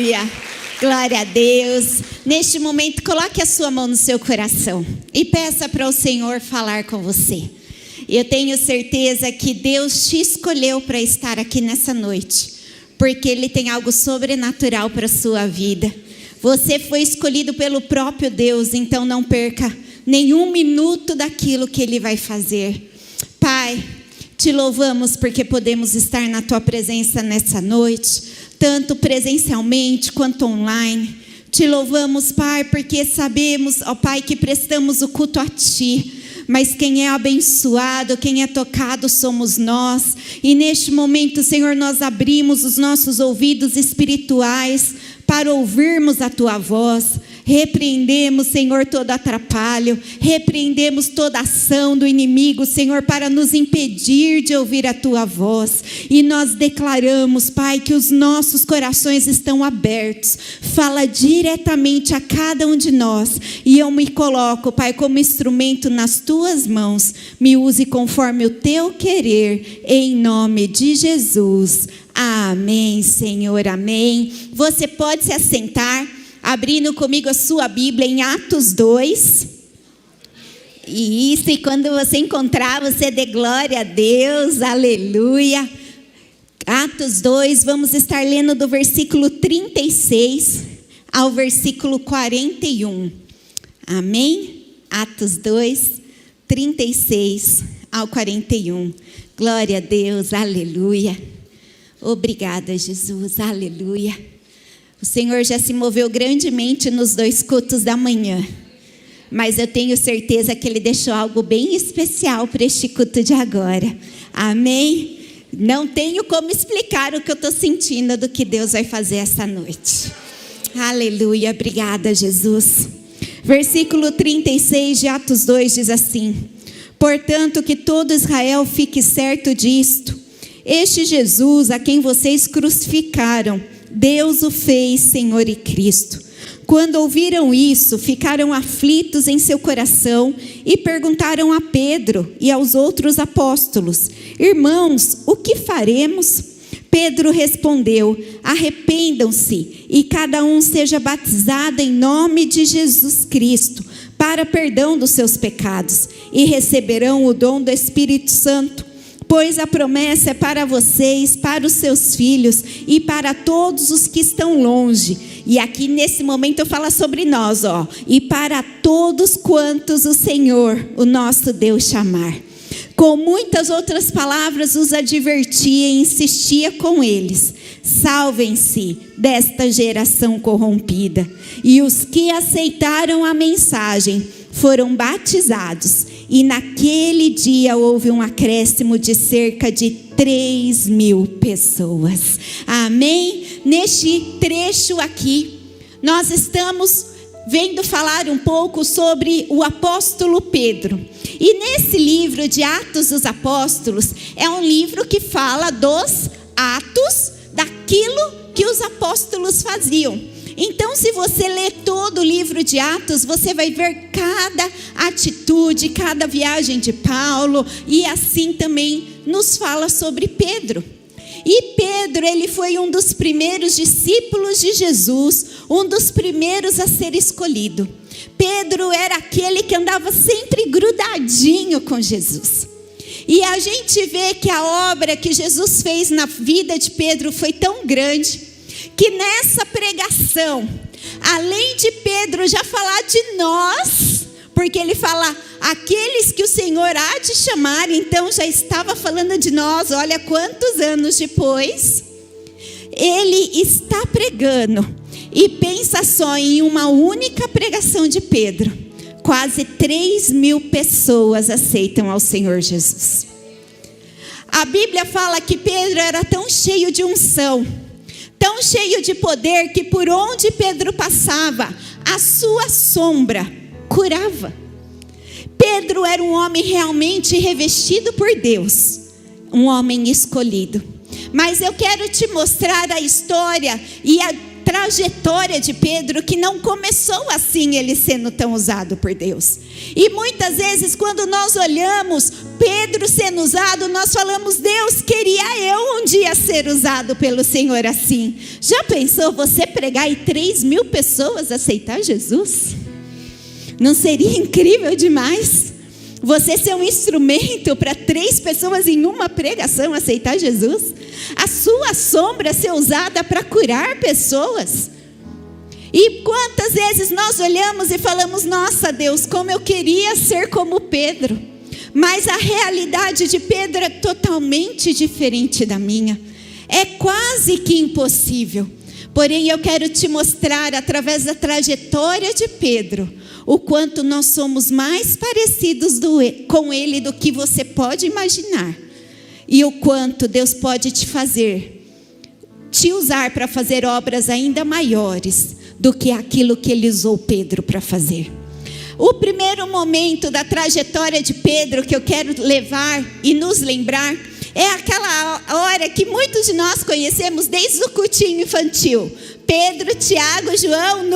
Aleluia. Glória a Deus. Neste momento, coloque a sua mão no seu coração e peça para o Senhor falar com você. Eu tenho certeza que Deus te escolheu para estar aqui nessa noite, porque Ele tem algo sobrenatural para a sua vida. Você foi escolhido pelo próprio Deus, então não perca nenhum minuto daquilo que Ele vai fazer. Pai, te louvamos porque podemos estar na Tua presença nessa noite, tanto presencialmente quanto online. Te louvamos, Pai, porque sabemos, ó Pai, que prestamos o culto a Ti. Mas quem é abençoado, quem é tocado somos nós. E neste momento, Senhor, nós abrimos os nossos ouvidos espirituais para ouvirmos a Tua voz. Repreendemos, Senhor, todo atrapalho, repreendemos toda ação do inimigo, Senhor, para nos impedir de ouvir a Tua voz. E nós declaramos, Pai, que os nossos corações estão abertos. Fala diretamente a cada um de nós. E eu me coloco, Pai, como instrumento nas Tuas mãos. Me use conforme o Teu querer, em nome de Jesus. Amém, Senhor, amém. Você pode se assentar, abrindo comigo a sua Bíblia em Atos 2. Isso, e quando você encontrar, você dê glória a Deus, aleluia. Atos 2, vamos estar lendo do versículo 36 ao versículo 41. Amém? Atos 2, 36 ao 41. Glória a Deus, aleluia. Obrigada, Jesus, aleluia. O Senhor já se moveu grandemente nos 2 cultos da manhã, mas eu tenho certeza que Ele deixou algo bem especial para este culto de agora. Amém? Não tenho como explicar o que eu estou sentindo do que Deus vai fazer essa noite. Aleluia, obrigada, Jesus. Versículo 36 de Atos 2 diz assim: portanto, que todo Israel fique certo disto: este Jesus a quem vocês crucificaram, Deus o fez Senhor e Cristo. Quando ouviram isso, ficaram aflitos em seu coração e perguntaram a Pedro e aos outros apóstolos: irmãos, o que faremos? Pedro respondeu: arrependam-se e cada um seja batizado em nome de Jesus Cristo para perdão dos seus pecados, e receberão o dom do Espírito Santo. Pois a promessa é para vocês, para os seus filhos e para todos os que estão longe. E aqui nesse momento eu falo sobre nós, ó. E para todos quantos o Senhor, o nosso Deus, chamar. Com muitas outras palavras os advertia e insistia com eles: salvem-se desta geração corrompida. E os que aceitaram a mensagem foram batizados. E naquele dia houve um acréscimo de cerca de 3.000 pessoas. Amém? Neste trecho aqui, nós estamos vendo falar um pouco sobre o apóstolo Pedro. E nesse livro de Atos dos Apóstolos, é um livro que fala dos atos, daquilo que os apóstolos faziam. Então, se você ler todo o livro de Atos, você vai ver cada atitude, cada viagem de Paulo, e assim também nos fala sobre Pedro. E Pedro, ele foi um dos primeiros discípulos de Jesus, um dos primeiros a ser escolhido. Pedro era aquele que andava sempre grudadinho com Jesus. E a gente vê que a obra que Jesus fez na vida de Pedro foi tão grande, que nessa pregação, além de Pedro já falar de nós, porque ele fala, aqueles que o Senhor há de chamar, então já estava falando de nós, olha quantos anos depois, ele está pregando, e pensa só em uma única pregação de Pedro, quase 3.000 pessoas aceitam ao Senhor Jesus. A Bíblia fala que Pedro era tão cheio de unção, tão cheio de poder, que por onde Pedro passava, a sua sombra curava. Pedro era um homem realmente revestido por Deus, um homem escolhido. Mas eu quero te mostrar a história e a trajetória de Pedro, que não começou assim, ele sendo tão usado por Deus. E muitas vezes quando nós olhamos Pedro sendo usado, nós falamos, Deus, queria eu um dia ser usado pelo Senhor assim. Já pensou você pregar e 3.000 pessoas aceitar Jesus? Não seria incrível demais? Você ser um instrumento para 3 pessoas em uma pregação aceitar Jesus? A sua sombra ser usada para curar pessoas? E quantas vezes nós olhamos e falamos, nossa Deus, como eu queria ser como Pedro. Mas a realidade de Pedro é totalmente diferente da minha. É quase que impossível. Porém, eu quero te mostrar, através da trajetória de Pedro, o quanto nós somos mais parecidos com ele do que você pode imaginar. E o quanto Deus pode te usar para fazer obras ainda maiores do que aquilo que ele usou Pedro para fazer. O primeiro momento da trajetória de Pedro que eu quero levar e nos lembrar é aquela hora que muitos de nós conhecemos desde o cultinho infantil. Pedro, Tiago, João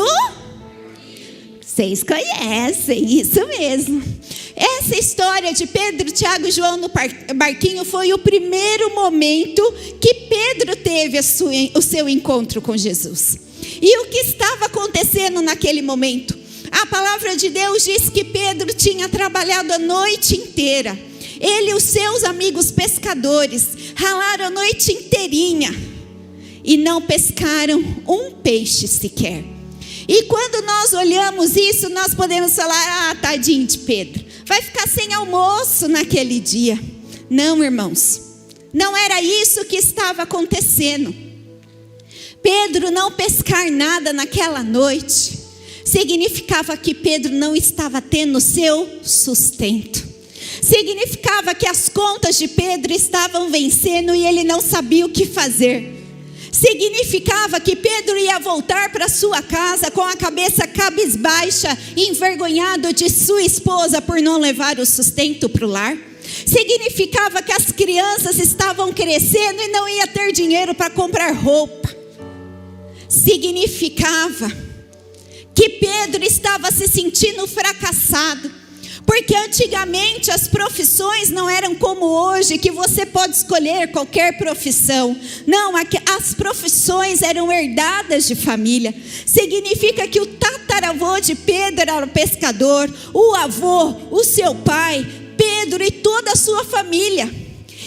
Vocês conhecem, isso mesmo. Essa história de Pedro, Tiago e João no barquinho foi o primeiro momento que Pedro teve o seu encontro com Jesus. E o que estava acontecendo naquele momento? A palavra de Deus diz que Pedro tinha trabalhado a noite inteira. Ele e os seus amigos pescadores ralaram a noite inteirinha e não pescaram um peixe sequer. E quando nós olhamos isso, nós podemos falar, tadinho de Pedro, vai ficar sem almoço naquele dia. Não, irmãos, não era isso que estava acontecendo. Pedro não pescar nada naquela noite significava que Pedro não estava tendo seu sustento. Significava que as contas de Pedro estavam vencendo e ele não sabia o que fazer. Significava que Pedro ia voltar para sua casa com a cabeça cabisbaixa, envergonhado de sua esposa por não levar o sustento para o lar. Significava que as crianças estavam crescendo e não ia ter dinheiro para comprar roupa. Significava que Pedro estava se sentindo fracassado, porque antigamente as profissões não eram como hoje, que você pode escolher qualquer profissão. Não, as profissões eram herdadas de família. Significa que o tataravô de Pedro era pescador, o avô, o seu pai, Pedro e toda a sua família.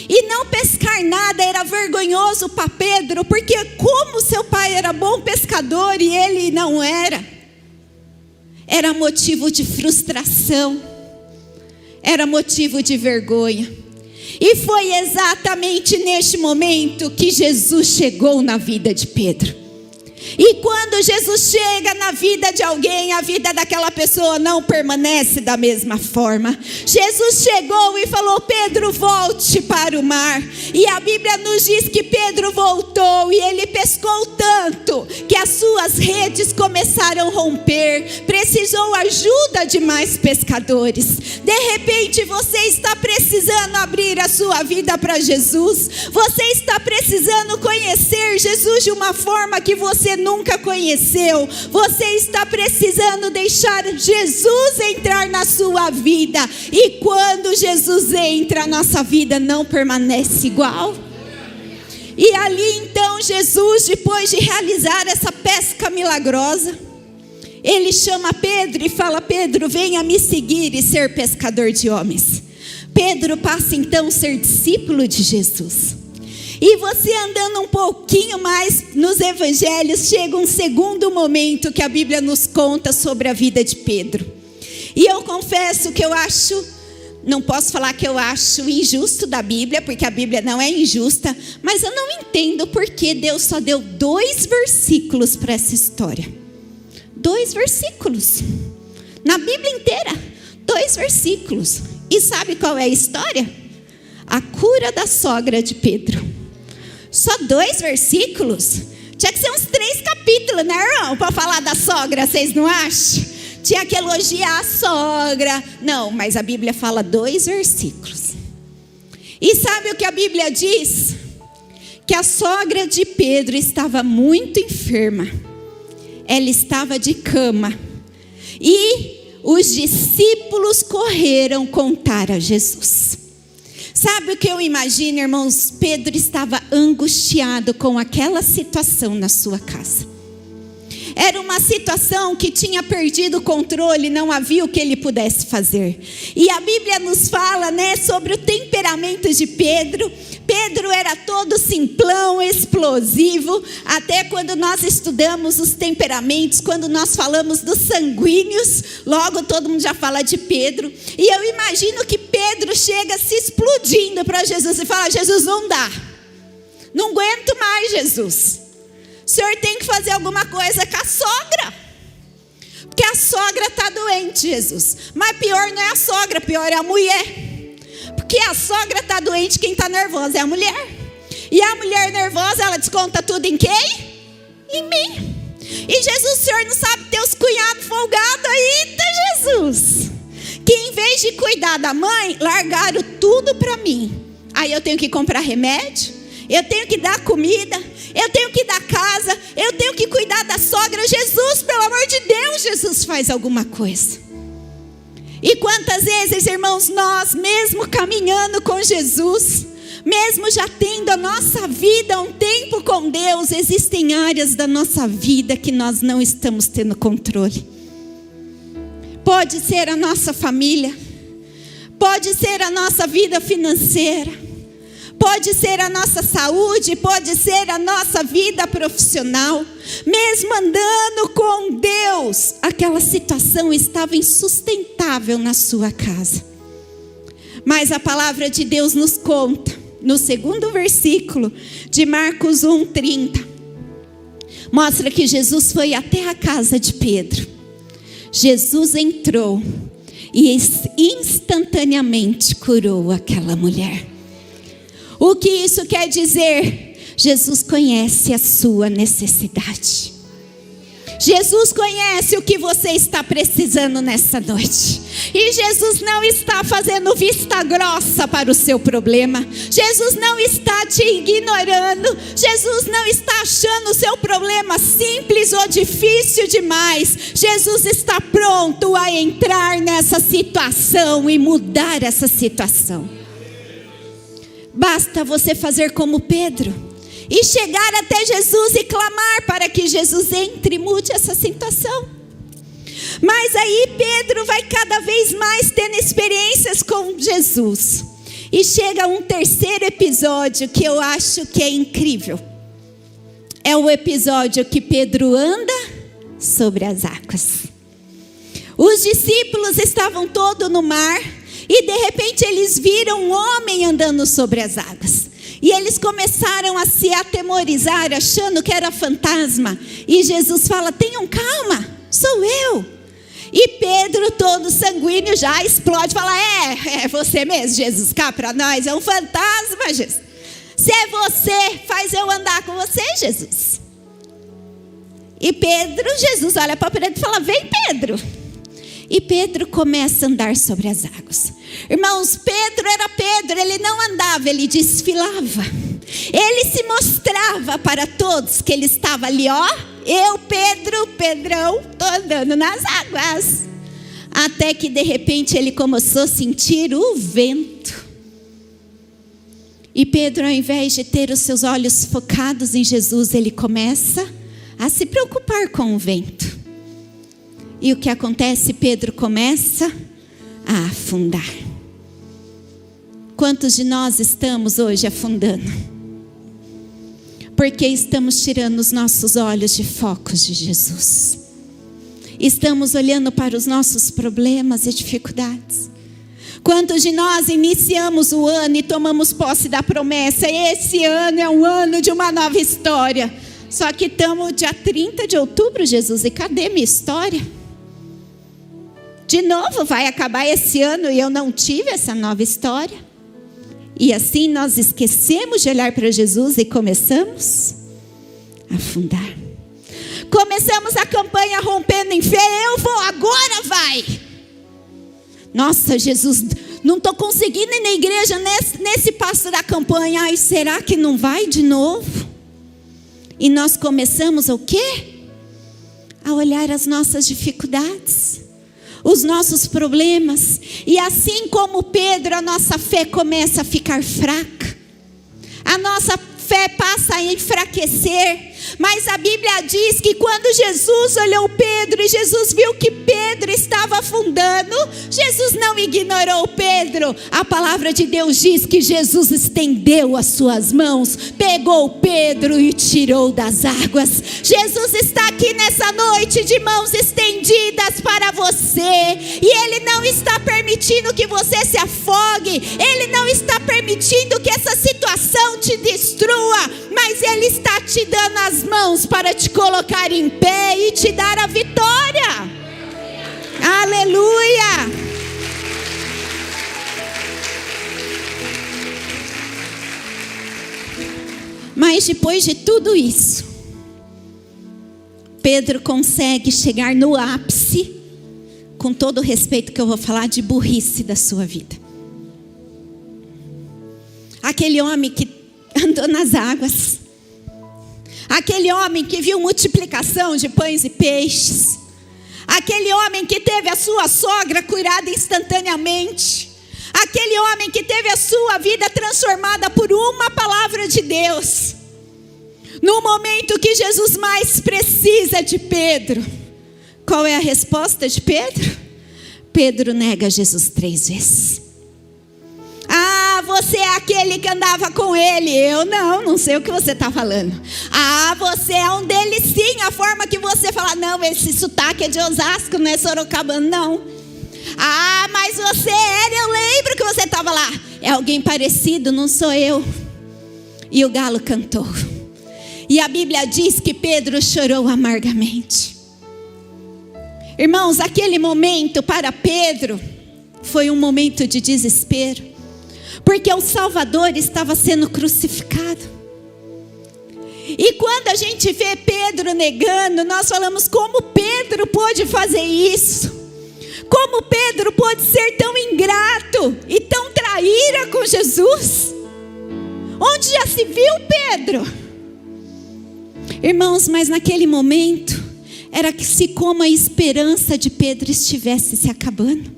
E não pescar nada era vergonhoso para Pedro, porque como seu pai era bom pescador e ele não era motivo de frustração, era motivo de vergonha. E foi exatamente neste momento que Jesus chegou na vida de Pedro. E quando Jesus chega na vida de alguém, a vida daquela pessoa não permanece da mesma forma. Jesus chegou e falou, Pedro, volte para o mar. E a Bíblia nos diz que Pedro voltou e ele pescou tanto que as suas redes começaram a romper. Precisou ajuda de mais pescadores. De repente você está precisando abrir a sua vida para Jesus. Você está precisando conhecer Jesus de uma forma que você nunca conheceu. Você está precisando deixar Jesus entrar na sua vida. E quando Jesus entra, a nossa vida não permanece igual. E ali então Jesus, depois de realizar essa pesca milagrosa, ele chama Pedro e fala, Pedro, venha me seguir e ser pescador de homens. Pedro passa então a ser discípulo de Jesus. E você andando um pouquinho mais nos evangelhos, chega um segundo momento que a Bíblia nos conta sobre a vida de Pedro. E eu confesso que não posso falar que eu acho injusto da Bíblia, porque a Bíblia não é injusta, mas eu não entendo porque Deus só deu 2 versículos para essa história. 2 versículos. Na Bíblia inteira, 2 versículos. E sabe qual é a história? A cura da sogra de Pedro. Só 2 versículos? Tinha que ser uns 3 capítulos, né, irmão? Para falar da sogra, vocês não acham? Tinha que elogiar a sogra. Não, mas a Bíblia fala 2 versículos. E sabe o que a Bíblia diz? Que a sogra de Pedro estava muito enferma. Ela estava de cama. E os discípulos correram contar a Jesus. Sabe o que eu imagino, irmãos? Pedro estava angustiado com aquela situação na sua casa. Era uma situação que tinha perdido o controle, não havia o que ele pudesse fazer. E a Bíblia nos fala, sobre o temperamento de Pedro. Pedro era todo simplão, explosivo. Até quando nós estudamos os temperamentos, quando nós falamos dos sanguíneos, logo todo mundo já fala de Pedro. E eu imagino que Pedro chega se explodindo para Jesus e fala: Jesus, não dá. Não aguento mais, Jesus. O senhor tem que fazer alguma coisa com a sogra. Porque a sogra está doente, Jesus. Mas pior não é a sogra, pior é a mulher. Porque a sogra está doente, quem está nervosa é a mulher. E a mulher nervosa, ela desconta tudo em quem? Em mim. E Jesus, o senhor não sabe ter os cunhados folgados aí, tá, Jesus? Que em vez de cuidar da mãe, largaram tudo para mim. Aí eu tenho que comprar remédio, eu tenho que dar comida, eu tenho que dar casa, eu tenho que cuidar da sogra. Jesus, pelo amor de Deus, Jesus, faz alguma coisa. E quantas vezes, irmãos, nós mesmo caminhando com Jesus, mesmo já tendo a nossa vida um tempo com Deus, existem áreas da nossa vida que nós não estamos tendo controle. Pode ser a nossa família, pode ser a nossa vida financeira, pode ser a nossa saúde, pode ser a nossa vida profissional. Mesmo andando com Deus, aquela situação estava insustentável na sua casa. Mas a palavra de Deus nos conta, no 2º versículo de Marcos 1:30, mostra que Jesus foi até a casa de Pedro. Jesus entrou e instantaneamente curou aquela mulher. O que isso quer dizer? Jesus conhece a sua necessidade. Jesus conhece o que você está precisando nessa noite. E Jesus não está fazendo vista grossa para o seu problema. Jesus não está te ignorando. Jesus não está achando o seu problema simples ou difícil demais. Jesus está pronto a entrar nessa situação e mudar essa situação. Basta você fazer como Pedro e chegar até Jesus e clamar para que Jesus entre e mude essa situação. Mas aí Pedro vai cada vez mais tendo experiências com Jesus. E chega um terceiro episódio que eu acho que é incrível. É o episódio que Pedro anda sobre as águas. Os discípulos estavam todos no mar. E de repente eles viram um homem andando sobre as águas. E eles começaram a se atemorizar, achando que era fantasma. E Jesus fala: tenham calma, sou eu. E Pedro, todo sanguíneo, já explode, fala: é você mesmo, Jesus, cá para nós, é um fantasma, Jesus. Se é você, faz eu andar com você, Jesus. E Jesus olha para Pedro e fala: vem, Pedro. E Pedro começa a andar sobre as águas. Irmãos, Pedro era Pedro, ele não andava, ele desfilava. Ele se mostrava para todos que ele estava ali, eu, Pedrão, estou andando nas águas. Até que de repente ele começou a sentir o vento. E Pedro, ao invés de ter os seus olhos focados em Jesus, ele começa a se preocupar com o vento. E o que acontece? Pedro começa a afundar. Quantos de nós estamos hoje afundando? Porque estamos tirando os nossos olhos de focos de Jesus. Estamos olhando para os nossos problemas e dificuldades. Quantos de nós iniciamos o ano e tomamos posse da promessa? Esse ano é um ano de uma nova história. Só que estamos dia 30 de outubro, Jesus, e cadê minha história? De novo vai acabar esse ano e eu não tive essa nova história. E assim nós esquecemos de olhar para Jesus e começamos a afundar. Começamos a campanha rompendo em fé. Eu vou, agora vai. Nossa, Jesus, não estou conseguindo ir na igreja nesse passo da campanha. Ai, será que não vai de novo? E nós começamos o quê? A olhar as nossas dificuldades. os nossos problemas. E assim como Pedro, a nossa fé começa a ficar fraca. A nossa fé passa a enfraquecer. Mas a Bíblia diz que quando Jesus olhou Pedro e Jesus viu que Pedro estava afundando, Jesus não ignorou Pedro. A palavra de Deus diz que Jesus estendeu as suas mãos, pegou Pedro e tirou das águas. Jesus está aqui nessa noite de mãos estendidas para você. E Ele não está permitindo que você se afogue. Ele não está permitindo que essa situação te destrua. Mas Ele está te dando as mãos para te colocar em pé e te dar a vitória. Aleluia! Mas depois de tudo isso, Pedro consegue chegar no ápice, com todo o respeito que eu vou falar, de burrice da sua vida. Aquele homem que andou nas águas, aquele homem que viu multiplicação de pães e peixes, aquele homem que teve a sua sogra curada instantaneamente, aquele homem que teve a sua vida transformada por uma palavra de Deus. No momento que Jesus mais precisa de Pedro, qual é a resposta de Pedro? Pedro nega Jesus 3 vezes. Ah, você é aquele que andava com ele. Eu não sei o que você está falando. Ah, você é um deles sim. A forma que você fala, não, esse sotaque é de Osasco, não é Sorocabana, não. Ah, mas você era, eu lembro que você estava lá. É alguém parecido, não sou eu. E o galo cantou. E a Bíblia diz que Pedro chorou amargamente. Irmãos, aquele momento para Pedro foi um momento de desespero. Porque o Salvador estava sendo crucificado. E quando a gente vê Pedro negando, nós falamos, como Pedro pôde fazer isso? Como Pedro pôde ser tão ingrato e tão traíra com Jesus? Onde já se viu Pedro? Irmãos, mas naquele momento, era que se como a esperança de Pedro estivesse se acabando.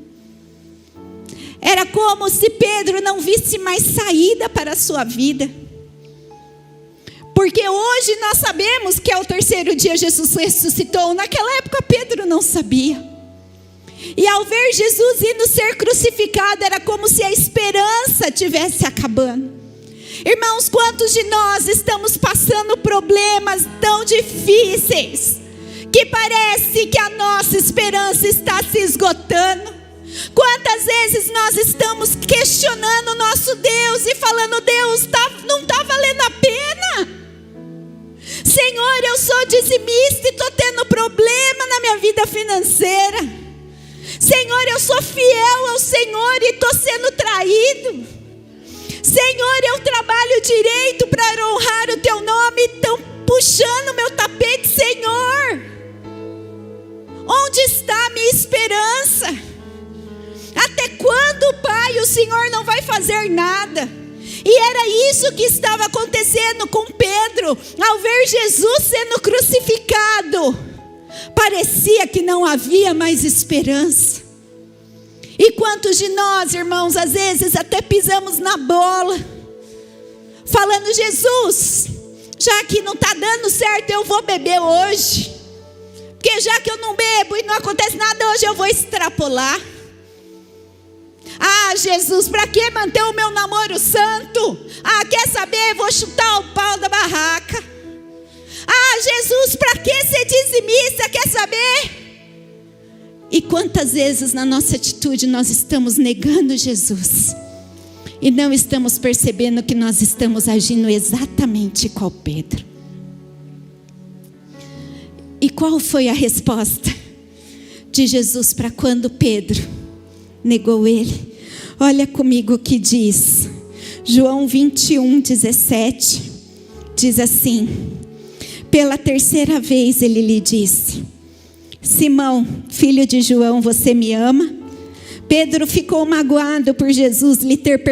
Era como se Pedro não visse mais saída para a sua vida. Porque hoje nós sabemos que ao terceiro dia Jesus ressuscitou. Naquela época Pedro não sabia. E ao ver Jesus indo ser crucificado, era como se a esperança estivesse acabando. Irmãos, quantos de nós estamos passando problemas tão difíceis, que parece que a nossa esperança está se esgotando? Quantas vezes nós estamos questionando o nosso Deus e falando, Deus, não está valendo a pena? Senhor, eu sou dizimista e estou tendo problema na minha vida financeira. Senhor, eu sou fiel ao Senhor e estou sendo traído. Senhor, eu trabalho direito para honrar o teu nome e estão puxando o meu tapete, Senhor. Onde está a minha esperança? Até quando, Pai, o Senhor não vai fazer nada? E era isso que estava acontecendo com Pedro. Ao ver Jesus sendo crucificado, parecia que não havia mais esperança. E quantos de nós, irmãos, às vezes até pisamos na bola, falando, Jesus, já que não está dando certo, eu vou beber hoje. Porque já que eu não bebo e não acontece nada hoje, eu vou extrapolar. Ah, Jesus, para que manter o meu namoro santo? Ah, quer saber? Vou chutar o pau da barraca. Ah, Jesus, para que ser dizimista? Quer saber? E quantas vezes na nossa atitude nós estamos negando Jesus e não estamos percebendo que nós estamos agindo exatamente igual Pedro. E qual foi a resposta de Jesus para quando Pedro negou ele? Olha comigo o que diz João 21:17. Diz assim: pela terceira vez ele lhe disse, Simão, filho de João, você me ama? Pedro ficou magoado por Jesus lhe ter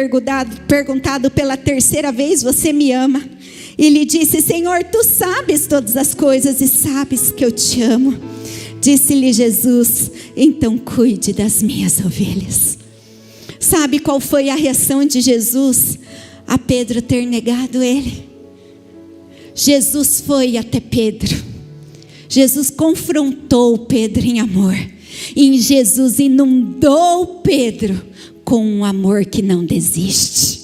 perguntado pela terceira vez, você me ama? E lhe disse, Senhor, tu sabes todas as coisas e sabes que eu te amo. Disse-lhe Jesus: então cuide das minhas ovelhas. Sabe qual foi a reação de Jesus a Pedro ter negado ele? Jesus foi até Pedro. Jesus confrontou Pedro em amor. E Jesus inundou Pedro com um amor que não desiste.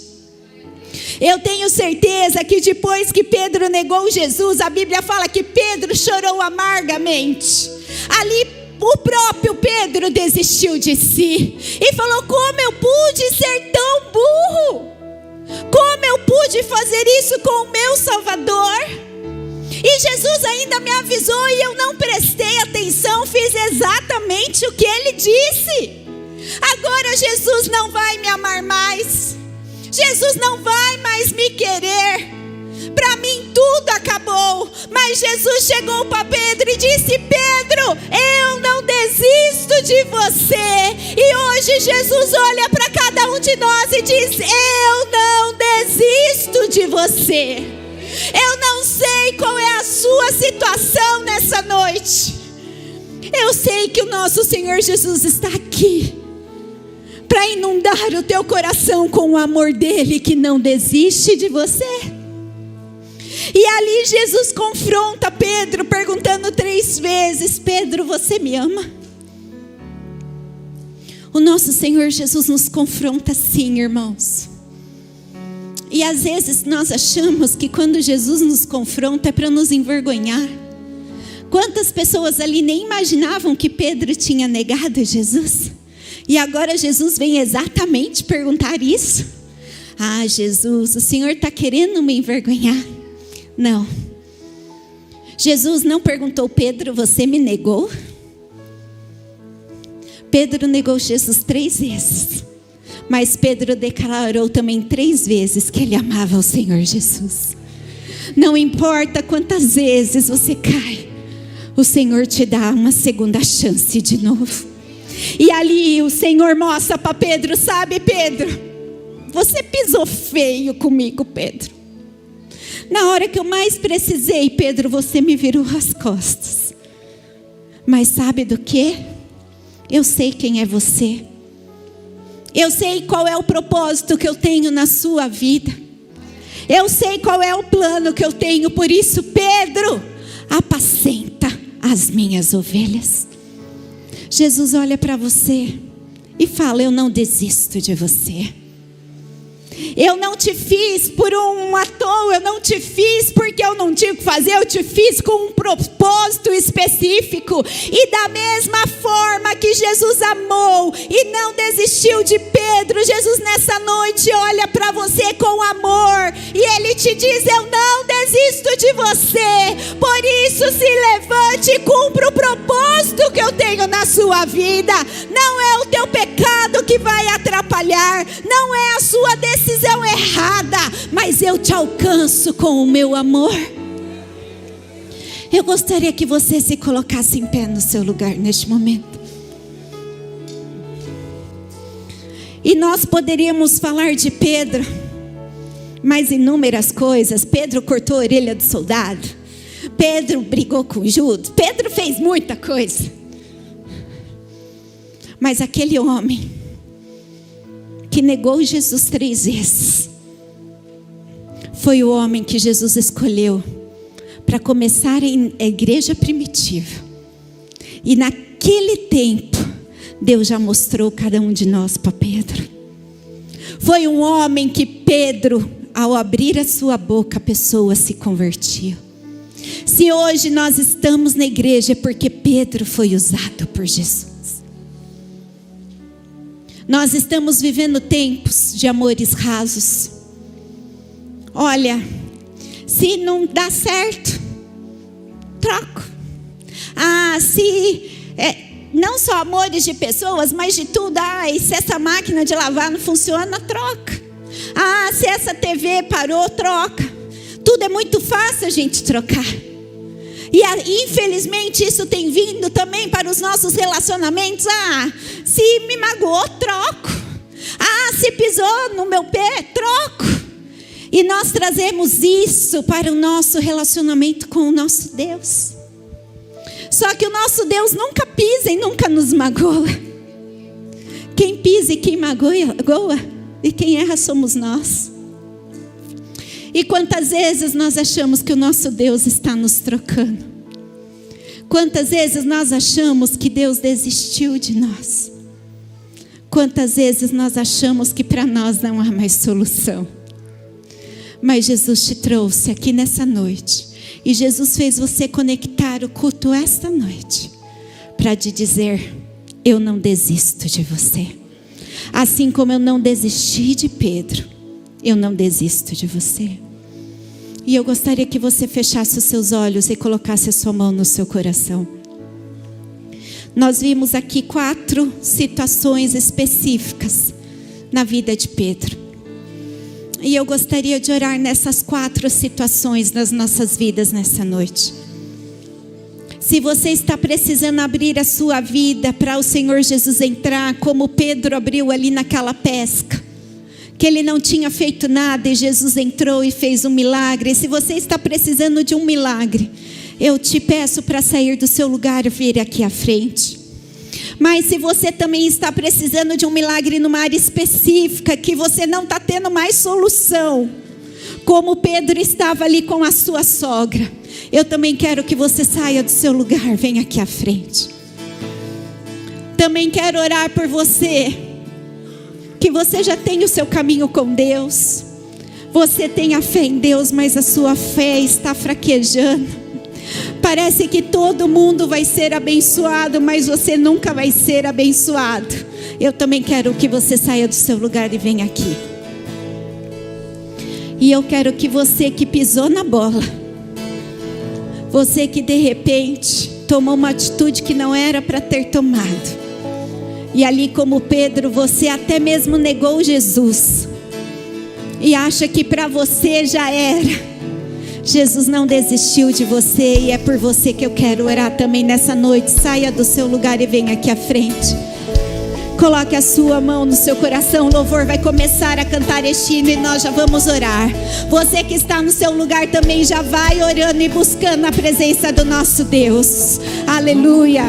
Eu tenho certeza que depois que Pedro negou Jesus, a Bíblia fala que Pedro chorou amargamente. Ali o próprio Pedro desistiu de si e falou: como eu pude ser tão burro? Como eu pude fazer isso com o meu Salvador? E Jesus ainda me avisou e eu não prestei atenção, fiz exatamente o que ele disse. Agora Jesus não vai me amar mais. Jesus não vai mais me querer. Para mim tudo acabou. Mas Jesus chegou para Pedro e disse: Pedro, eu não desisto de você. E hoje Jesus olha para cada um de nós e diz: eu não desisto de você. Eu não sei qual é a sua situação nessa noite. Eu sei que o nosso Senhor Jesus está aqui para inundar o teu coração com o amor dele, que não desiste de você. E ali Jesus confronta Pedro, perguntando 3 vezes: Pedro, você me ama? O nosso Senhor Jesus nos confronta sim, irmãos. E às vezes nós achamos que quando Jesus nos confronta é para nos envergonhar. Quantas pessoas ali nem imaginavam que Pedro tinha negado Jesus? E agora Jesus vem exatamente perguntar isso. Ah, Jesus, o Senhor está querendo me envergonhar? Não. Jesus não perguntou: Pedro, você me negou? Pedro negou Jesus 3 vezes. Mas Pedro declarou também 3 vezes que ele amava o Senhor Jesus. Não importa quantas vezes você cai, o Senhor te dá uma segunda chance de novo. E ali o Senhor mostra para Pedro: sabe, Pedro, você pisou feio comigo, Pedro. Na hora que eu mais precisei, Pedro, você me virou as costas. Mas sabe do que? Eu sei quem é você. Eu sei qual é o propósito que eu tenho na sua vida. Eu sei qual é o plano que eu tenho. Por isso, Pedro, apacenta as minhas ovelhas. Jesus olha para você e fala: eu não desisto de você. Eu não te fiz por à toa, eu não te fiz porque eu não tinha o que fazer, eu te fiz com um propósito específico. E da mesma forma que Jesus amou e não desistiu de Pedro, Jesus nessa noite olha para você com amor e Ele te diz: eu não desisto de você. Por isso se levante e cumpra o propósito que eu tenho na sua vida. Não é o teu pecado que vai atrapalhar, não é a sua decisão errada, mas eu te alcanço com o meu amor. Eu gostaria que você se colocasse em pé no seu lugar neste momento. E nós poderíamos falar de Pedro mais inúmeras coisas. Pedro cortou a orelha do soldado, Pedro brigou com Judas, Pedro fez muita coisa. Mas aquele homem que negou Jesus 3 vezes foi o homem que Jesus escolheu para começar a igreja primitiva. E naquele tempo Deus já mostrou cada um de nós para Pedro. Foi um homem que Pedro, ao abrir a sua boca, a pessoa se convertiu. Se hoje nós estamos na igreja é porque Pedro foi usado por Jesus. Nós estamos vivendo tempos de amores rasos. Olha, se não dá certo, troco. Não só amores de pessoas, mas de tudo. E se essa máquina de lavar não funciona, troca. Se essa TV parou, troca. Tudo é muito fácil a gente trocar. E infelizmente isso tem vindo também para os nossos relacionamentos. Se me magoou, troco. Se pisou no meu pé, troco. E nós trazemos isso para o nosso relacionamento com o nosso Deus. Só que o nosso Deus nunca pisa e nunca nos magoa. Quem pisa e quem magoa e quem erra somos nós. E quantas vezes nós achamos que o nosso Deus está nos trocando? Quantas vezes nós achamos que Deus desistiu de nós? Quantas vezes nós achamos que para nós não há mais solução? Mas Jesus te trouxe aqui nessa noite. E Jesus fez você conectar o culto esta noite para te dizer: eu não desisto de você. Assim como eu não desisti de Pedro, eu não desisto de você. E eu gostaria que você fechasse os seus olhos e colocasse a sua mão no seu coração. Nós vimos aqui 4 situações específicas na vida de Pedro. E eu gostaria de orar nessas 4 situações nas nossas vidas nessa noite. Se você está precisando abrir a sua vida para o Senhor Jesus entrar, como Pedro abriu ali naquela pesca, que ele não tinha feito nada e Jesus entrou e fez um milagre. Se você está precisando de um milagre, eu te peço para sair do seu lugar e vir aqui à frente. Mas se você também está precisando de um milagre numa área específica, que você não está tendo mais solução, como Pedro estava ali com a sua sogra, eu também quero que você saia do seu lugar, venha aqui à frente. Também quero orar por você, que você já tem o seu caminho com Deus, você tem a fé em Deus, mas a sua fé está fraquejando. Parece que todo mundo vai ser abençoado, mas você nunca vai ser abençoado. Eu também quero que você saia do seu lugar e venha aqui. E eu quero que você que pisou na bola, você que de repente tomou uma atitude que não era para ter tomado, e ali como Pedro, você até mesmo negou Jesus, e acha que para você já era. Jesus não desistiu de você, e é por você que eu quero orar também nessa noite. Saia do seu lugar e venha aqui à frente. Coloque a sua mão no seu coração. O louvor vai começar a cantar este hino e nós já vamos orar. Você que está no seu lugar também já vai orando e buscando a presença do nosso Deus. Aleluia.